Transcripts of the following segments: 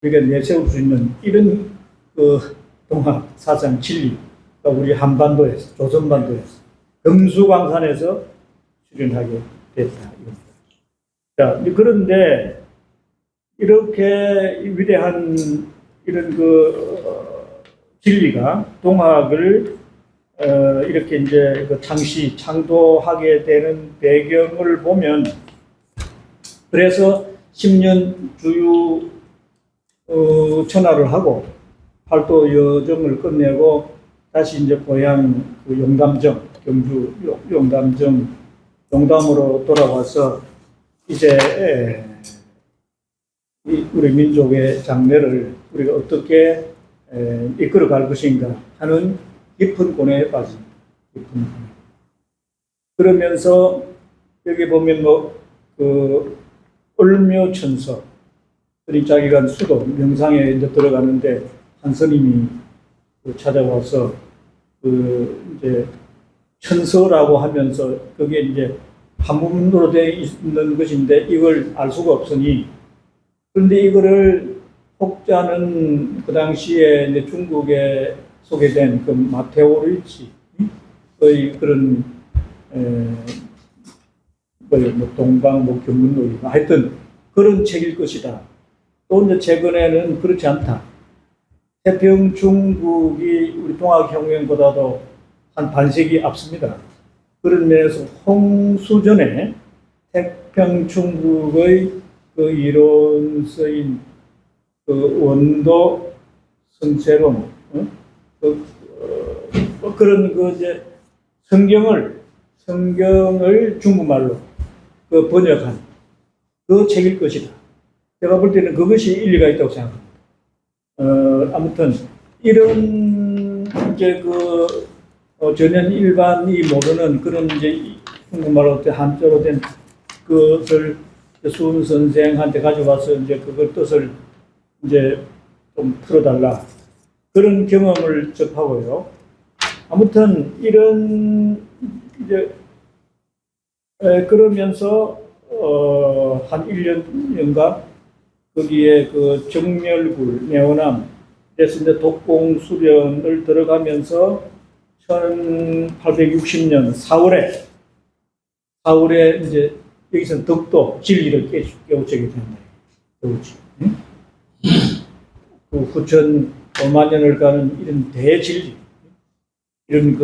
우리가 내세울 수 있는 이런 그 동학 사상 진리가 우리 한반도에서, 조선반도에서, 금수광산에서 실현하게 됐다. 자, 그런데 이렇게 위대한 이런 진리가 동학을 이렇게 이제 창시하게 되는 배경을 보면, 그래서 10년 주유 천하를 하고 팔도 여정을 끝내고 다시 이제 고향 용담정, 경주 용담으로 돌아와서 이제 우리 민족의 장래를 우리가 어떻게 이끌어갈 것인가 하는 깊은 고뇌에 빠집니다. 깊은 고뇌. 그러면서 여기 보면 을묘천서, 자기가 수도 명상에 이제 들어가는데 한 스님이 찾아와서 이제 천서라고 하면서 그게 이제 한문으로 되어 있는 것인데 이걸 알 수가 없으니, 그런데 이거를 혹자는 그 당시에 이제 중국에 소개된 그 마테오 루이치의 그런 동방 견문록이 하여튼 그런 책일 것이다. 또 이제 최근에는 그렇지 않다. 태평 중국이 우리 동학혁명보다도 한 반세기 앞섭니다. 그런 면에서 홍수전에 태평 중국의 그 이론서인 원도 성세론, 그런 이제 성경을 중국말로 번역한 그 책일 것이다. 제가 볼 때는 그것이 일리가 있다고 생각합니다. 아무튼 이런 이제 전혀 일반이 모르는 그런 이제 중국말로 한자로 된 그것을 수은 선생한테 가져와서 이제 그걸 뜻을 이제 좀 풀어달라, 그런 경험을 접하고요. 아무튼 이런 이제 그러면서 한 1년인가 거기에 정멸굴 내원암 그래서 이제 독공 수련을 들어가면서 1860년 4월에 이제 여기서 덕도 진리를 깨우치게 된다. 깨우치. 그 후천 5만 년을 가는 이런 대진리, 이런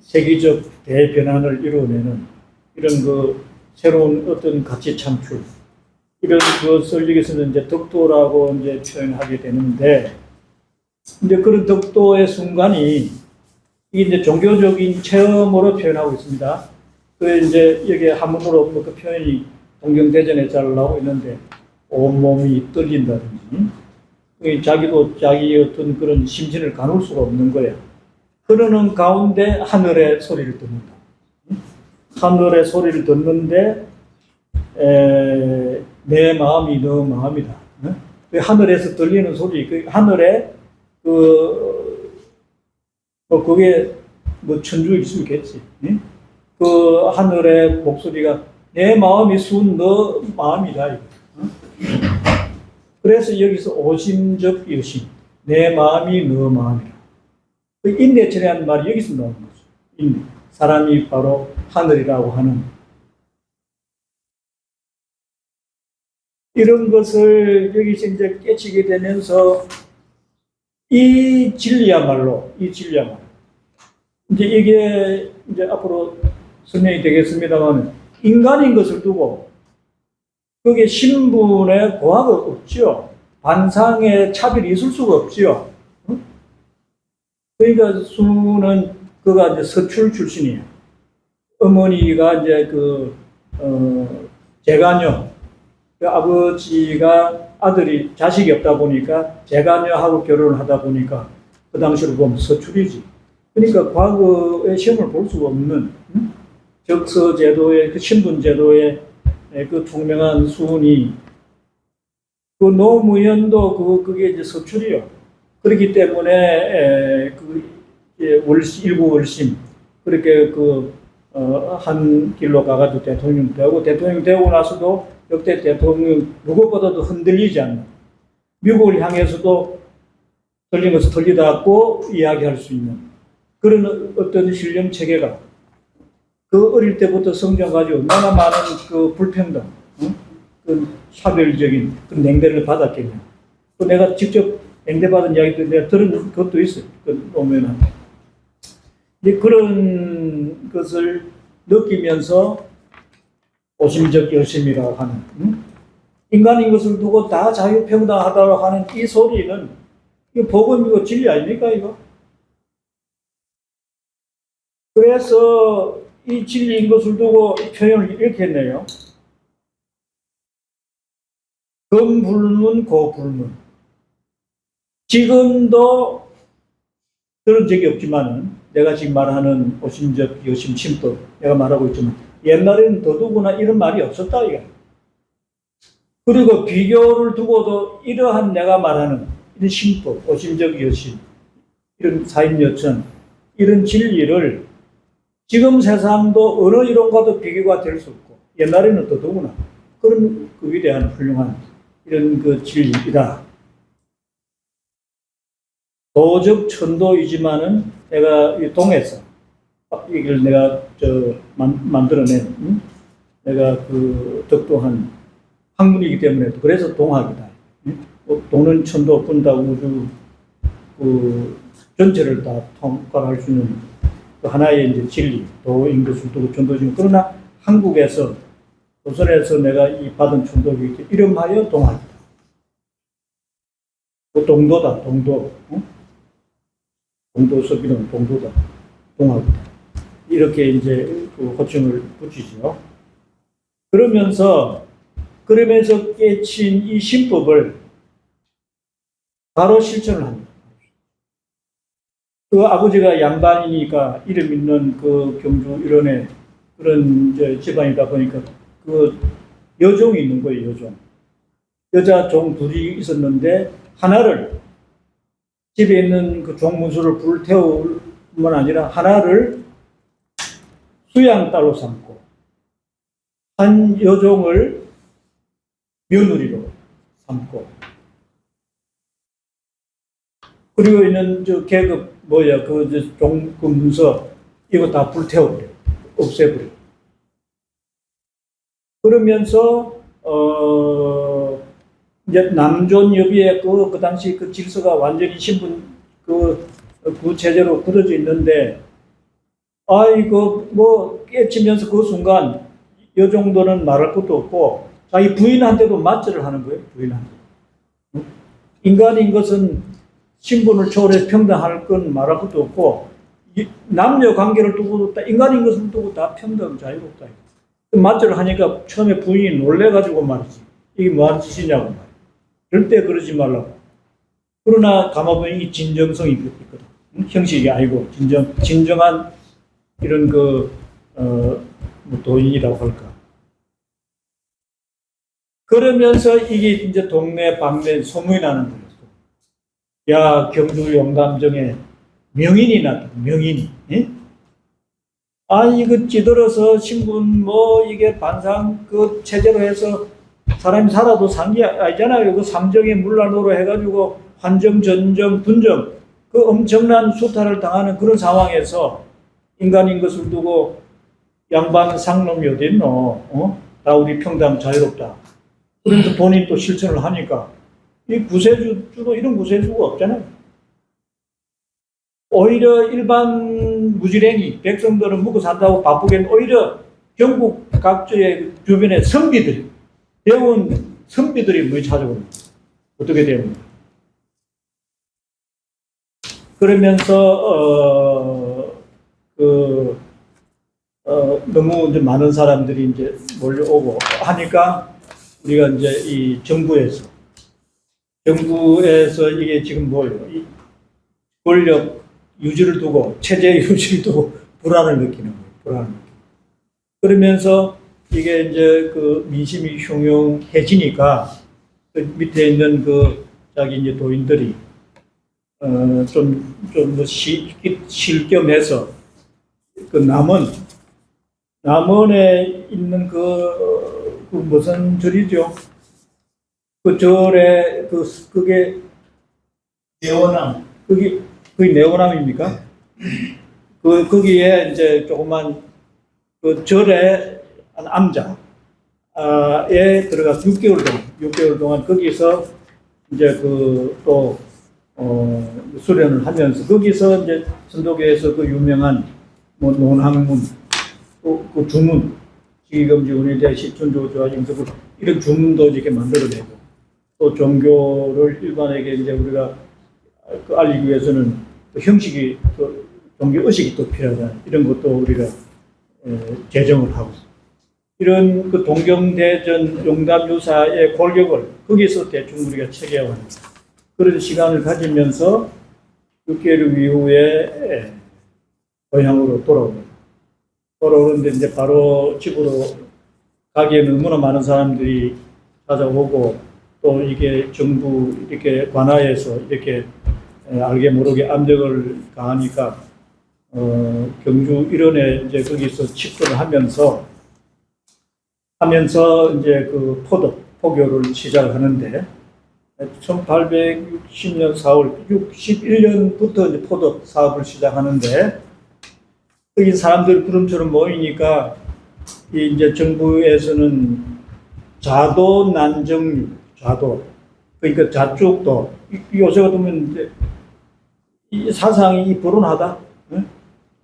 세계적 대변환을 이루어내는 이런 새로운 어떤 가치 창출, 이런 것을 여기서는 이제 덕도라고 이제 표현하게 되는데, 이제 그런 덕도의 순간이 이게 이제 종교적인 체험으로 표현하고 있습니다. 이제 여기 한문으로 그 표현이 동경대전에 잘 나오고 있는데, 온몸이 떨린다든지, 자기도 자기 어떤 그런 심신을 가눌 수가 없는 거야. 그러는 가운데 하늘의 소리를 듣는다. 하늘의 소리를 듣는데, 내 마음이 너 마음이다. 그 하늘에서 들리는 소리, 그 하늘에 그게 천주일 수 있겠지. 그 하늘의 목소리가 내 마음이 순 너 마음이다. 그래서 여기서 오심적 여심, 내 마음이 너 마음이다. 그 인내철이라는 말이 여기서 나오는 거죠. 인내. 사람이 바로 하늘이라고 하는 이런 것을 여기서 이제 깨치게 되면서 이 진리야말로 이제 이게 이제 앞으로 설명이 되겠습니다만, 인간인 것을 두고 거기에 신분의 고하가 없죠. 반상의 차별이 있을 수가 없죠. 그러니까 수는 그가 이제 서출 출신이에요. 어머니가 이제 재가녀, 아버지가 아들이 자식이 없다 보니까 재가녀하고 결혼을 하다 보니까 그 당시로 보면 서출이지. 그러니까 과거의 시험을 볼 수가 없는 적서제도의 신분제도의 그 총명한 수훈이 노무현도 그게 이제 서출이요. 그렇기 때문에 일부 월심 그렇게 한 길로 가가지고 대통령 되고 나서도 역대 대통령 누구보다도 흔들리지 않는, 미국을 향해서도 틀린 것을 틀리다고 이야기할 수 있는 그런 어떤 신령 체계가 그 어릴 때부터 성장 가지고 얼마나 많은 그 불평등, 그 차별적인 그 냉대를 받았겠냐. 또 내가 직접 냉대받은 이야기도 내가 들은 것도 있어요. 그 노무현한테. 이제 그런 것을 느끼면서 오심적 열심이라고 하는, 인간인 것을 두고 다 자유평등하다고 하는 이 소리는 이거 복음이고 진리 아닙니까 이거? 그래서 이 진리인 것을 두고 표현을 이렇게 했네요. 금불문 고불문. 지금도 그런 적이 없지만은 내가 지금 말하는 오심적 여심 심법 내가 말하고 있지만 옛날에는 더더구나 이런 말이 없었다 이거. 그리고 비교를 두고도 이러한 내가 말하는 이런 심법, 오심적 여심, 이런 사임여천, 이런 진리를 지금 세상도 어느 이론과도 비교가 될 수 없고 옛날에는 더더구나 그런 그 위대한 훌륭한 이런 그 진리이다. 도적 천도이지만은 내가 이 동에서 이걸 내가 만들어낸 내가 그 덕도한 학문이기 때문에 그래서 동학이다. 도는 천도 분다 우주 그 전체를 다 통과할 수 있는 그 하나의 이제 진리 도인 것을 두고 천도지만 그러나 한국에서 조선에서 내가 이 받은 천도기 이름하여 동학이다. 그 동도다 동도. 동도섭이는 동도다, 동학이다. 이렇게 이제 그 호칭을 붙이죠. 그러면서 깨친 이 신법을 바로 실천을 합니다. 그 아버지가 양반이니까 이름 있는 그 경주 일원의 그런 이제 집안이다 보니까 그 여종이 있는 거예요, 여종. 여자 종 둘이 있었는데 하나를 집에 있는 그 종문수를 불태울 뿐만 아니라 하나를 수양딸로 삼고 한 여종을 며느리로 삼고 그리고 있는 저 계급 그 종문서 이거 다 불태워버려 없애버려. 그러면서 이제 남존 여비의 그 당시 그 질서가 완전히 신분 그 체제로 굳어져 있는데, 이거 깨치면서 그 순간 여종도는 말할 것도 없고 자기 부인한테도 맞절을 하는 거예요. 부인한테. 인간인 것은 신분을 초월해 평등할 건 말할 것도 없고 남녀 관계를 두고도 인간인 것을 두고 다 평등 자유롭다. 맞절을 하니까 처음에 부인이 놀래가지고 말이지. 이게 뭐하는 짓이냐고 말이야. 절대 그러지 말라고. 그러나 가만보면 이 진정성이 있거든. 형식이 아니고 진정한 이런 도인이라고 할까. 그러면서 이게 이제 동네 방네 소문이 나는 거예요. 야, 경주 용담정에 명인이 났다. 명인이. 예? 이거 찌들어서 신분 이게 반상 그 체제로 해서 사람이 살아도 산 게 아니잖아요. 그 삼정의 문란으로 해가지고 환정, 전정, 분정 그 엄청난 수탈을 당하는 그런 상황에서 인간인 것을 두고 양반 상놈이 어디 있노? 다 우리 평등 자유롭다. 그러면서 본인 또 실천을 하니까 이 구세주도 이런 구세주가 없잖아요. 오히려 일반 무지랭이 백성들은 먹고 산다고 바쁘게 오히려 전국 각지의 주변의 선비들 배운 선비들이 뭐 찾아오는 어떻게 됩니까? 그러면서 너무 이제 많은 사람들이 이제 몰려오고 하니까 우리가 이제 이 정부에서 이게 지금 뭐예요? 이 권력 유지를 두고 체제 유지를 두고 불안을 느끼는 거예요. 불안을 느끼는. 그러면서 이게 이제 그 민심이 흉흉해지니까 그 밑에 있는 그 자기 이제 도인들이 좀 쉴 겸해서 그 남원에 있는 그 그 무슨 절이죠? 그 절에 그게 대원함. 그게 네오남입니까? 거기에 이제 조그만 그 절에 한 암자에 들어가서 6개월 동안 거기서 이제 또 수련을 하면서 거기서 이제 선도교에서 그 유명한 뭐 논학문, 그 주문, 지기검지 운일대 시춘조주와 영서부 이런 주문도 이렇게 만들어내고 또 종교를 일반에게 이제 우리가 그 알리기 위해서는 또 형식이 또 종교 의식이 또 필요하다 이런 것도 우리가 제정을 하고 이런 그 동경대전 용담유사의 골격을 거기서 대충 우리가 체계화하는 그런 시간을 가지면서 6개월 이후에 고향으로 돌아오는데 이제 바로 집으로 가기에는 너무나 많은 사람들이 찾아오고 또 이게 정부 이렇게 관하에서 이렇게 알게 모르게 압력을 가하니까 경주 일원에 이제 거기서 집도를 하면서 이제 그 포교를 시작하는데 1860년 4월 61년부터 이제 포도 사업을 시작하는데 여기 사람들 구름처럼 모이니까 이제 정부에서는 자도 난정률 그러니까 자축도 요새 같으면 이제 이 사상이 불온하다. 응?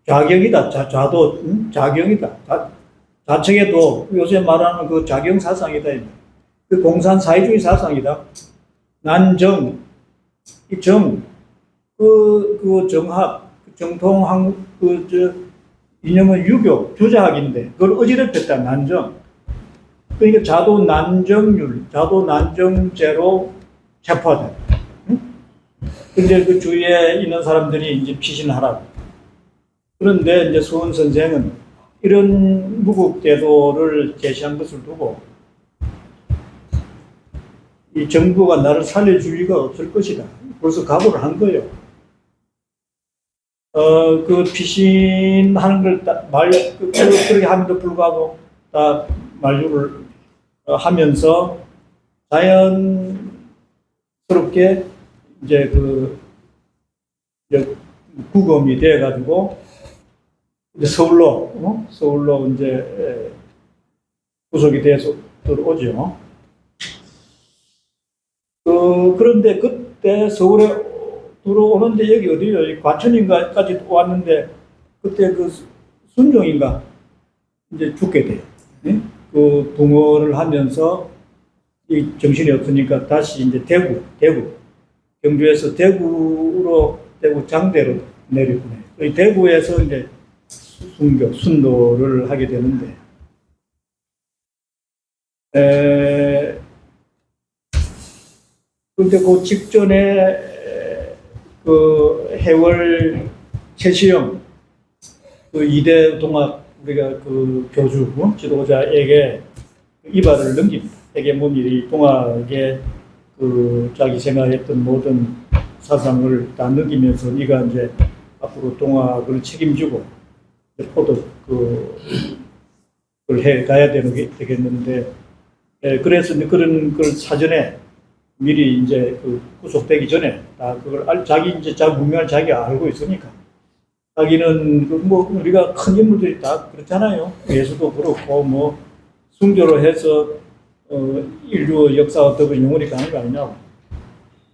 좌경이다. 자도 자경이다. 자책에도 요새 말하는 그 자경 사상이다. 그 공산 사회주의 사상이다. 난정, 이 정, 그 정학, 정통한 이념은 유교, 주자학인데 그걸 어지럽혔다. 난정. 그러니까 자도 난정률, 자도 난정제로 체포하다. 응? 근데 그 주위에 있는 사람들이 이제 피신하라고. 그런데 이제 수원 선생은 이런 무국제도를 제시한 것을 두고 이 정부가 나를 살려줄 리가 없을 것이다. 벌써 각오를 한 거예요. 그 피신하는 걸 그렇게 함에도 불구하고 다 만류를 하면서 자연스럽게 이제 이제 구검이 돼가지고 이제 서울로 이제 구속이 돼서 들어오죠. 그런데 그때 서울에 들어오는데 여기 어디요? 과천인가까지 왔는데 그때 그 순종인가 이제 죽게 돼요. 네? 그 붕어를 하면서 이 정신이 없으니까 다시 이제 대구 경주에서 대구 장대로 내려보내요. 이 대구에서 이제 순도를 하게 되는데 근데 그 직전에 그 해월 최시영 그 이대 동학 우리가 그 교주 지도자에게 이발을 넘깁니다. 해계문일이 동학에 그 자기 생각했던 모든 사상을 다 넘기면서 네가 이제 앞으로 동학을 책임지고 포도 그걸 해 가야 되겠는데 그래서 그런 걸 사전에 미리 이제 그 구속되기 전에 다 그걸 자기 무명을 자기가 알고 있으니까 자기는 뭐 우리가 큰 인물들이 다 그렇잖아요. 예수도 그렇고 뭐 숭조로 해서 인류 역사와 더불어 영원히 가는 거 아니냐고.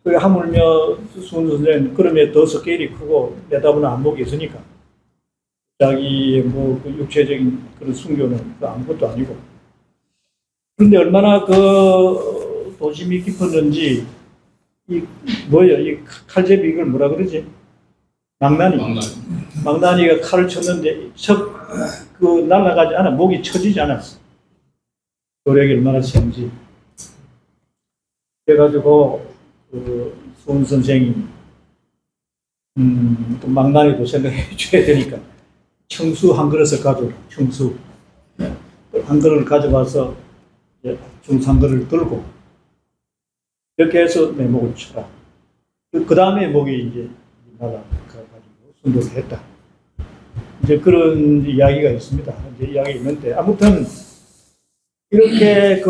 그 하물며 수훈 선생님 그러면 더 스케일이 크고 내다보는 안목이 있으니까 자기의 그 육체적인 그런 숭조는 아무것도 아니고. 그런데 얼마나 그 도심이 깊었는지 이 칼제비 이걸 뭐라 그러지? 망나니가 칼을 쳤는데 날아가지 않아. 목이 쳐지지 않았어. 노력이 얼마나 센지. 그래가지고 수훈 선생이 또 망나니도 생각해 줘야 되니까 청수 한 그릇을 가져오라. 청수 한 그릇을 가져와서 중상거를 들고 이렇게 해서 내 목을 쳐라. 그 다음에 목이 이제 날아가가지고 순도를 했다. 이제 그런 이야기가 있습니다. 이제 이야기 있는데 아무튼 이렇게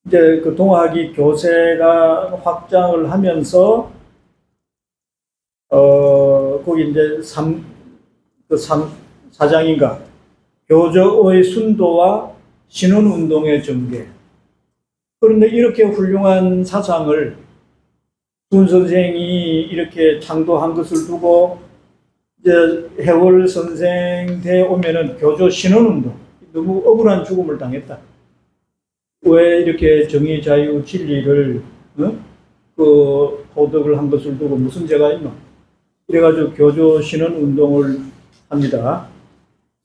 이제 그 동학이 교세가 확장을 하면서 거기 이제 사장인가 교조의 순도와 신원운동의 전개. 그런데 이렇게 훌륭한 사상을 군 선생이 이렇게 창도한 것을 두고 이제 해월 선생 대 오면은 교조 신원운동 너무 억울한 죽음을 당했다. 왜 이렇게 정의, 자유, 진리를 도덕을 한 것을 두고 무슨 죄가 있노? 이래가지고 교조 신원운동을 합니다.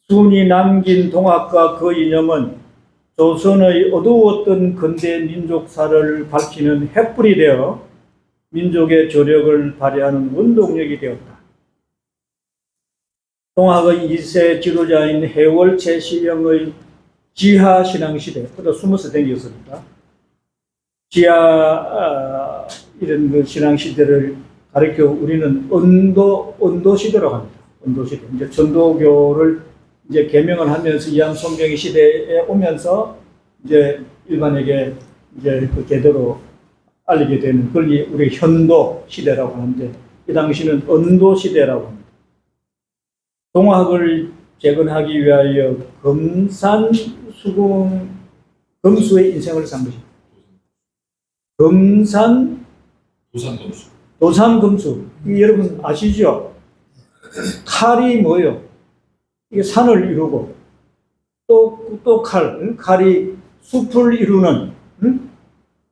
순이 남긴 동학과 그 이념은 조선의 어두웠던 근대 민족사를 밝히는 횃불이 되어 민족의 조력을 발휘하는 원동력이 되었다. 동학의 2세 지도자인 해월 최시영의 지하 신앙시대, 그다 숨어서 댕겼습니다. 지하 이런 그 신앙시대를 가리켜 우리는 언도 시대라고 합니다. 언도 시대. 이제 전도교를 이제 개명을 하면서 이황송병의 시대에 오면서 이제 일반에게 이제 그 제대로 알리게 되는 그걸 우리 현도 시대라고 하는데 이 당시는 언도 시대라고 합니다. 동학을 재건하기 위하여 금수의 인생을 산 것입니다. 도산금수. 여러분 아시죠? 칼이 뭐예요? 이게 산을 이루고 또 칼이 숲을 이루는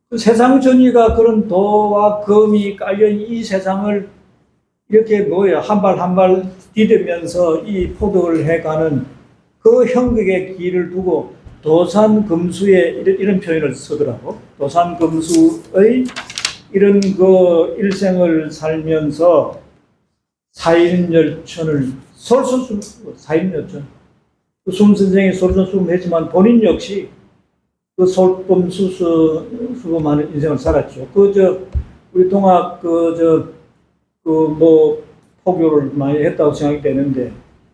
그 세상 전이가 그런 도와 금이 깔려 이 세상을 이렇게 한 발 한 발 디디면서 이 포덕을 해가는 그 형극의 길을 두고 도산금수의 이런 표현을 쓰더라고. 도산금수의 이런 그 일생을 살면서 사인열천을 사인열천. 숨 선생이 솔선수범했지만 본인 역시 그 솔범수범하는 인생을 살았죠. 우리 동학 포교를 많이 했다고 생각이 되는데,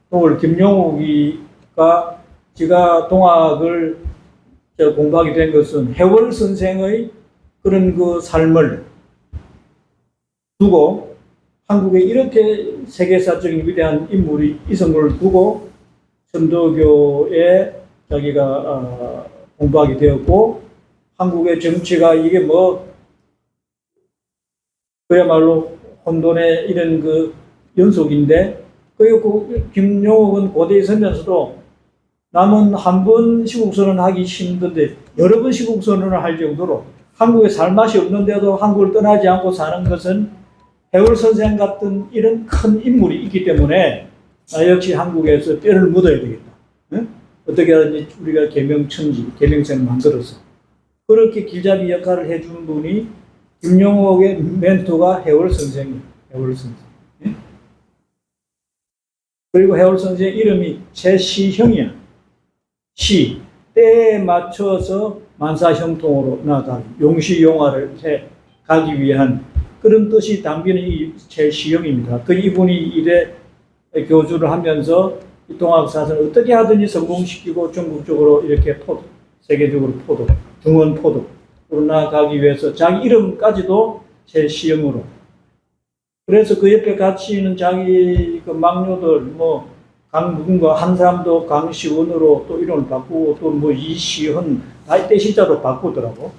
오늘 김용욱이가 지가 동학을 공부하게 된 것은 해월 선생의 그런 그 삶을 두고 한국에 이렇게 세계사적인 위대한 인물이 이성을 두고 전도교에 자기가 공부하게 되었고, 한국의 정치가 이게 그야말로 혼돈의 이런 그 연속인데, 그리고 김용욱은 고대에 서면서도 남은 한 번 시국선언 하기 힘든데 여러 번 시국선언을 할 정도로 한국에 살 맛이 없는데도 한국을 떠나지 않고 사는 것은 해월 선생 같은 이런 큰 인물이 있기 때문에 나 역시 한국에서 뼈를 묻어야 되겠다. 응? 어떻게 하든지 우리가 계명성을 만들어서 그렇게 길잡이 역할을 해준 분이 김용옥의 멘토가 해월 선생이에요. 해월 선생. 예? 그리고 해월 선생의 이름이 최시형이야. 때에 맞춰서 만사형통으로 나아가는 용시용화를 해 가기 위한 그런 뜻이 담기는 이 최시형입니다. 이분이 이래 교주를 하면서 동학사상을 어떻게 하든지 성공시키고 전국적으로 이렇게 세계적으로 등원 포도로 나아가기 위해서 자기 이름까지도 최시형으로. 그래서 그 옆에 같이 있는 자기 그 막료들, 누군가 한 사람도 강시원으로 또 이름을 바꾸고 또 이시헌, 다 떼시자로 바꾸더라고.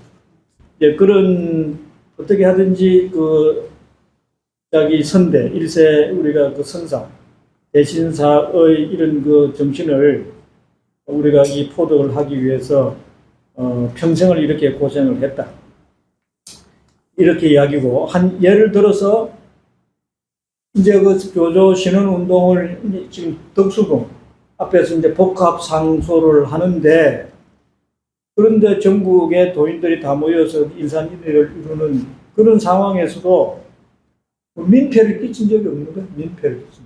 예, 그런, 어떻게 하든지 자기 선대, 일세 우리가 그 선사, 대신사의 이런 그 정신을 우리가 이 포덕을 하기 위해서 평생을 이렇게 고생을 했다. 이렇게 이야기고, 예를 들어서 이제 그 교조 신원운동을 지금 덕수궁 앞에서 이제 복합 상소를 하는데, 그런데 전국의 도인들이 다 모여서 일산인회를 이루는 그런 상황에서도 민폐를 끼친 적이 없는 거예요. 민폐를 끼친.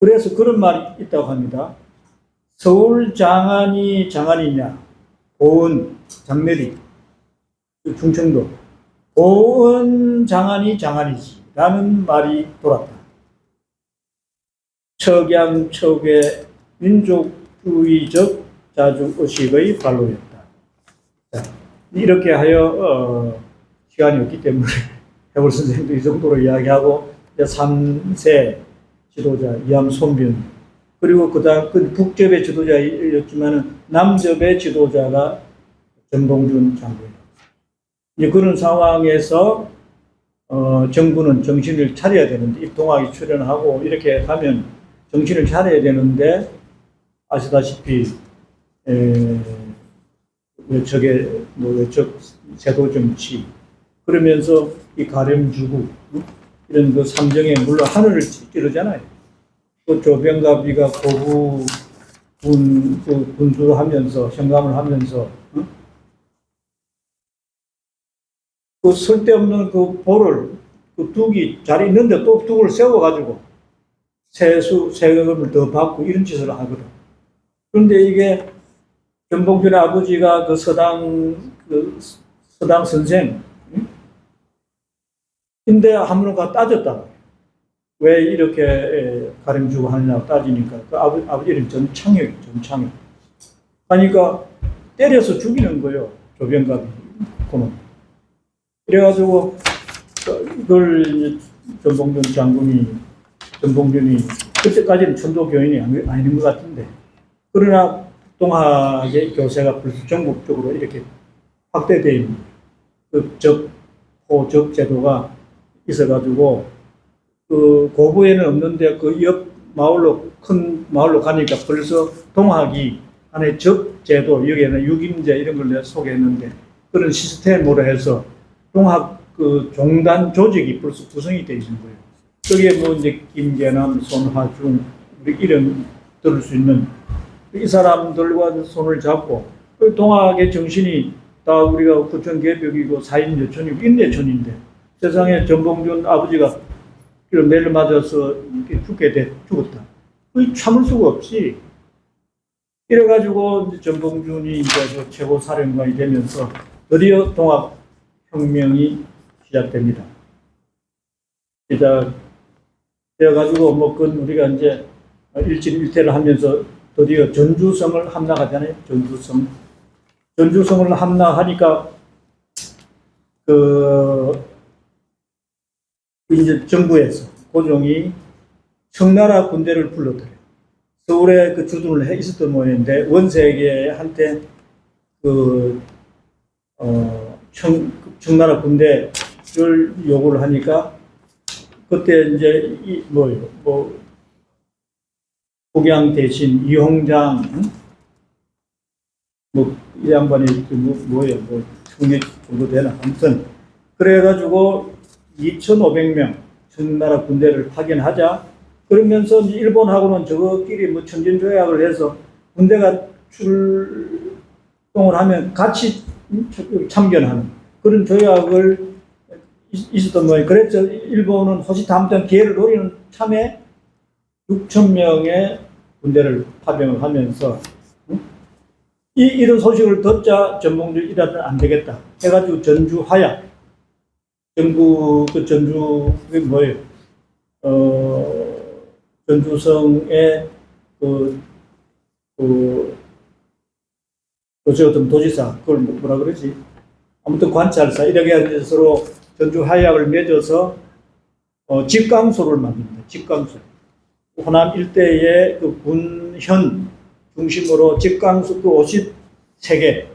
그래서 그런 말이 있다고 합니다. 서울 장안이 장안이냐, 보은 장례리, 충청도 보은 장안이 장안이지 라는 말이 돌았다. 척양 척의 민족 자주주의적 자주의식의 발로였다. 자, 이렇게 하여 시간이 없기 때문에 해월 선생님도 이 정도로 이야기하고 이제 3세 지도자 이암손변 그리고 그다음 그 북접의 지도자였지만은 남접의 지도자가 전봉준 장군이다. 이제 그런 상황에서 정부는 정신을 차려야 되는데 입동학이 출연하고 이렇게 가면 정신을 차려야 되는데 아시다시피 외척의 외척 세도 정치 그러면서 이 가렴 주구 이런 그 삼정에 물론 하늘을 찌르잖아요. 또 조병갑이가 고부 군수를 하면서 현감을 하면서 그 쓸데없는 그 볼을 그 둑이 잘 있는데 또 둑을 세워가지고 세금을 더 받고 이런 짓을 하거든. 그런데 이게 전봉준의 아버지가 그 서당 선생 인데 한문과 따졌다. 왜 이렇게 가림주고 하느냐고 따지니까 그 아버지 이름 전창혁. 하니까 때려서 죽이는 거예요. 조병갑이. 그래가지고 이걸 전봉준이 그때까지는 천도교인이 아닌 것 같은데 그러나 동학의 교세가 벌써 전국적으로 이렇게 확대되어 있는 그 호적 제도가 있어가지고 그 고부에는 없는데 그 옆 마을로 큰 마을로 가니까 벌써 동학이 하나의 적 제도 여기에는 유김제 이런 걸 내가 소개했는데 그런 시스템으로 해서 동학 그 종단 조직이 벌써 구성이 되어 있는 거예요. 거기에 뭐 이제 김계남, 손하중 이름 들을 수 있는 이 사람들과 손을 잡고 그 동학의 정신이 다 우리가 구천개벽이고 사인여천이고 인내천인데 세상에 전봉준 아버지가 이런 매를 맞아서 죽었다. 그 참을 수가 없지. 이래가지고 전봉준이 이제 최고 사령관이 되면서 드디어 동학 혁명이 시작됩니다. 되어가지고 뭐 그건 우리가 이제 일진일퇴를 하면서 드디어 전주성을 함락하잖아요. 전주성을 함락하니까 이제 정부에서 고종이 청나라 군대를 불러들여요. 서울에 그 주둔을 해 있었던 모양인데 원세계한테 청나라 군대를 요구를 하니까 그때 이제 북양 대신 이홍장 이 양반이 총리 정도 되나 아무튼 그래가지고 2,500명 청나라 군대를 파견하자. 그러면서 일본하고는 저거끼리 뭐 천진조약을 해서 군대가 출동을 하면 같이 참견하는 그런 조약을 있었던 거예요. 그래서 일본은 호시탐탐 기회를 노리는 참에 6,000명의 군대를 파병을 하면서 이런 소식을 듣자 전봉준 이라면 안 되겠다 해가지고 전주 하야 정부 전주에 뭐예요? 전주성의 어떤 도지사 그걸 뭐라 그러지? 아무튼 관찰사 이렇게 해서 서로 전주 하약을 맺어서 직강소를 만듭니다. 직강소. 호남 일대의 그 군현 중심으로 직강소 그 53개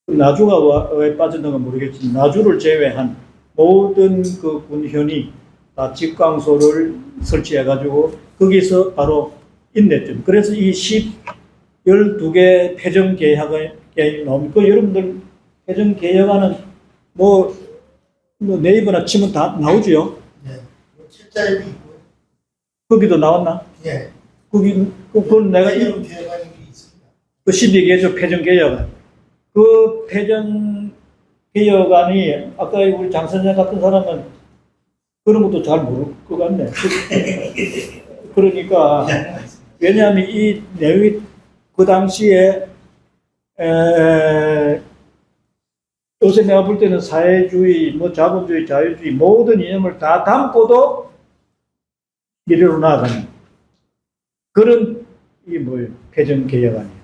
나주가 왜 빠졌는가 모르겠지만 나주를 제외한 모든 그 군현이 다 직강소를 설치해가지고 거기서 바로 인냈죠. 그래서 이 12개 패정계약이 나옵니다. 그 여러분들 패정계약안은 뭐 네이버나 치면 다 나오죠. 네. 책자에도 있고요. 거기도 나왔나? 예. 그건 내가 계약안이 있습니다. 그 12개조 패정계약안. 그 패정계약안이 아까 우리 장 선생 같은 사람은 그런 것도 잘 모를 것 같네. 그러니까 왜냐하면 이 내용이 그 당시에 요새 내가 볼 때는 사회주의, 뭐 자본주의, 자유주의 모든 이념을 다 담고도 미래로 나아가는 그런 이게 뭐예요? 패전개혁 아니에요?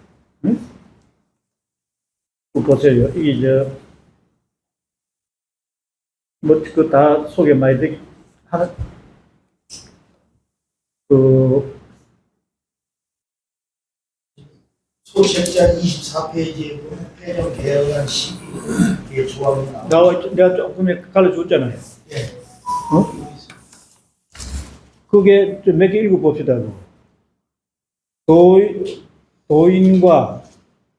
응? 보세요. 이게 그 다 소개 많이 하는 소책자 24페이지에 보면 폐정 개혁안 12개 조항이 내가 조금 가르쳐줬잖아요. 예. 어? 그게 몇 개 읽어봅시다. 도인과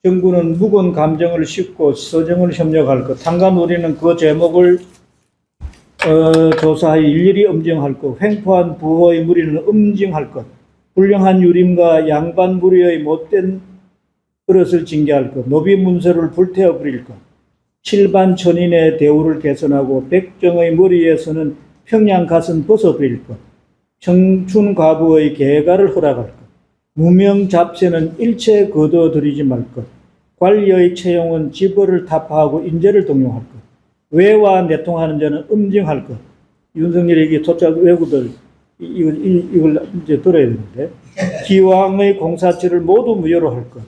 정부는 묵은 감정을 싣고 서정을 협력할 것. 당간 우리는 그 제목을 조사하여 일일이 엄정할 것. 횡포한 부호의 무리는 엄징할 것. 불량한 유림과 양반 무리의 못된 그릇을 징계할 것. 노비 문서를 불태워 버릴 것. 칠반 천인의 대우를 개선하고 백정의 머리에서는 평양 갓은 벗어버릴 것. 청춘 과부의 개가를 허락할 것. 무명 잡세는 일체 거둬들이지 말 것. 관리의 채용은 지벌을 타파하고 인재를 동용할 것. 외와 내통하는 자는 음징할 것. 윤석열에게 토착 외구들 이걸 이제 들어야 되는데 기왕의 공사처를 모두 무효로 할 것.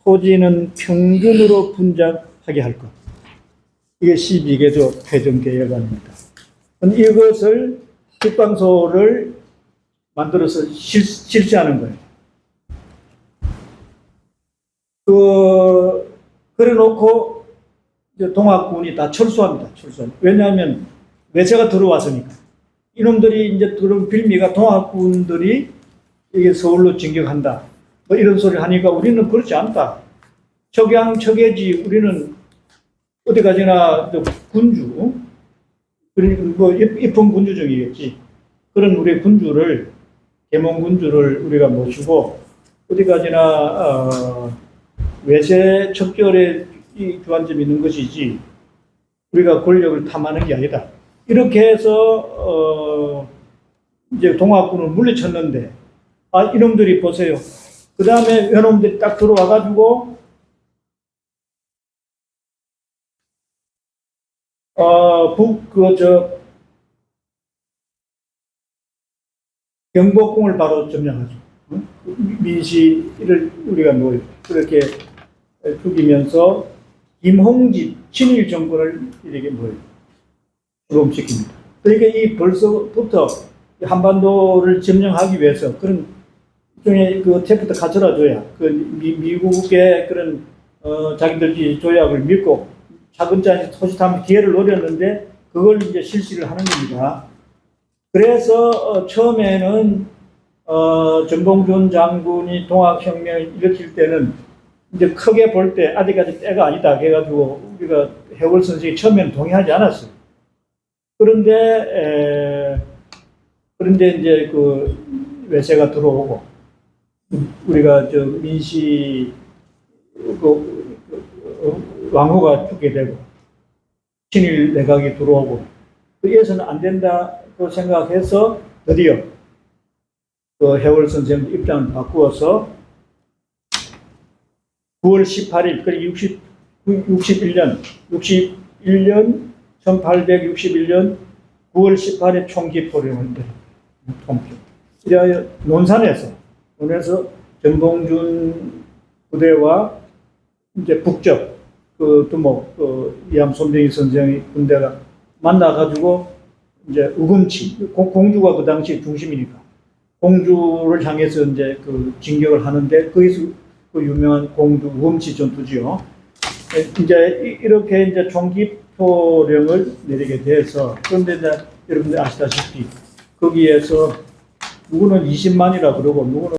토지는 평균으로 분작하게 할 것. 이게 12개조 폐정개혁안입니다. 이것을 국방소를 만들어서 실시하는 거예요. 그래 놓고 이제 동학군이 다 철수합니다. 왜냐하면 외세가 들어왔으니까. 이놈들이 이제 들어온 빌미가 동학군들이 이게 서울로 진격한다. 뭐 이런 소리 하니까 우리는 그렇지 않다. 척양척해지 우리는 어디 가지나 군주, 그러니까 뭐 입헌 군주정이겠지. 그런 우리 군주를 계몽 군주를 우리가 모시고 어디 가지나 외세 척결에 이 주안점이 있는 것이지 우리가 권력을 탐하는 게 아니다. 이렇게 해서 이제 동학군을 물리쳤는데 이놈들이 보세요. 그 다음에 외놈들이 딱 들어와가지고 경복궁을 바로 점령하죠. 민씨를 우리가 뭐 그렇게 죽이면서 김홍집 친일 정권을 이렇게 출범시킵니다. 그러니까 이 벌써부터 한반도를 점령하기 위해서 그런 일종의 그 태프트 갖춰놔줘야 그 미국의 그런 자기들이 조약을 믿고 차근차근 소식하면 기회를 노렸는데 그걸 이제 실시를 하는 겁니다. 그래서 처음에는 전봉준 장군이 동학혁명을 일으킬 때는 이제 크게 볼 때 아직까지 때가 아니다 해가지고 우리가 해월 선생이 처음에는 동의하지 않았어요. 그런데 이제 그 외세가 들어오고 우리가 저 민씨 왕후가 죽게 되고 친일 내각이 들어오고 여기에서는 안 된다고 생각해서 드디어 그 해월 선생 입장을 바꾸어서 9월 18일, 그리고 1861년 1861년 9월 18일 총기포령을 이하여 논산에서 전봉준 부대와 이제 북쪽 그 두목 이암 손병희 선생의 군대가 만나가지고 이제 우금치 공주가 그 당시 중심이니까 공주를 향해서 이제 그 진격을 하는데 거기서 그 유명한 공주 우금치 전투지요. 이제 이렇게 이제 총기포령을 내리게 돼서 그런데 이제 여러분들 아시다시피 거기에서 누구는 20만이라 그러고 누구는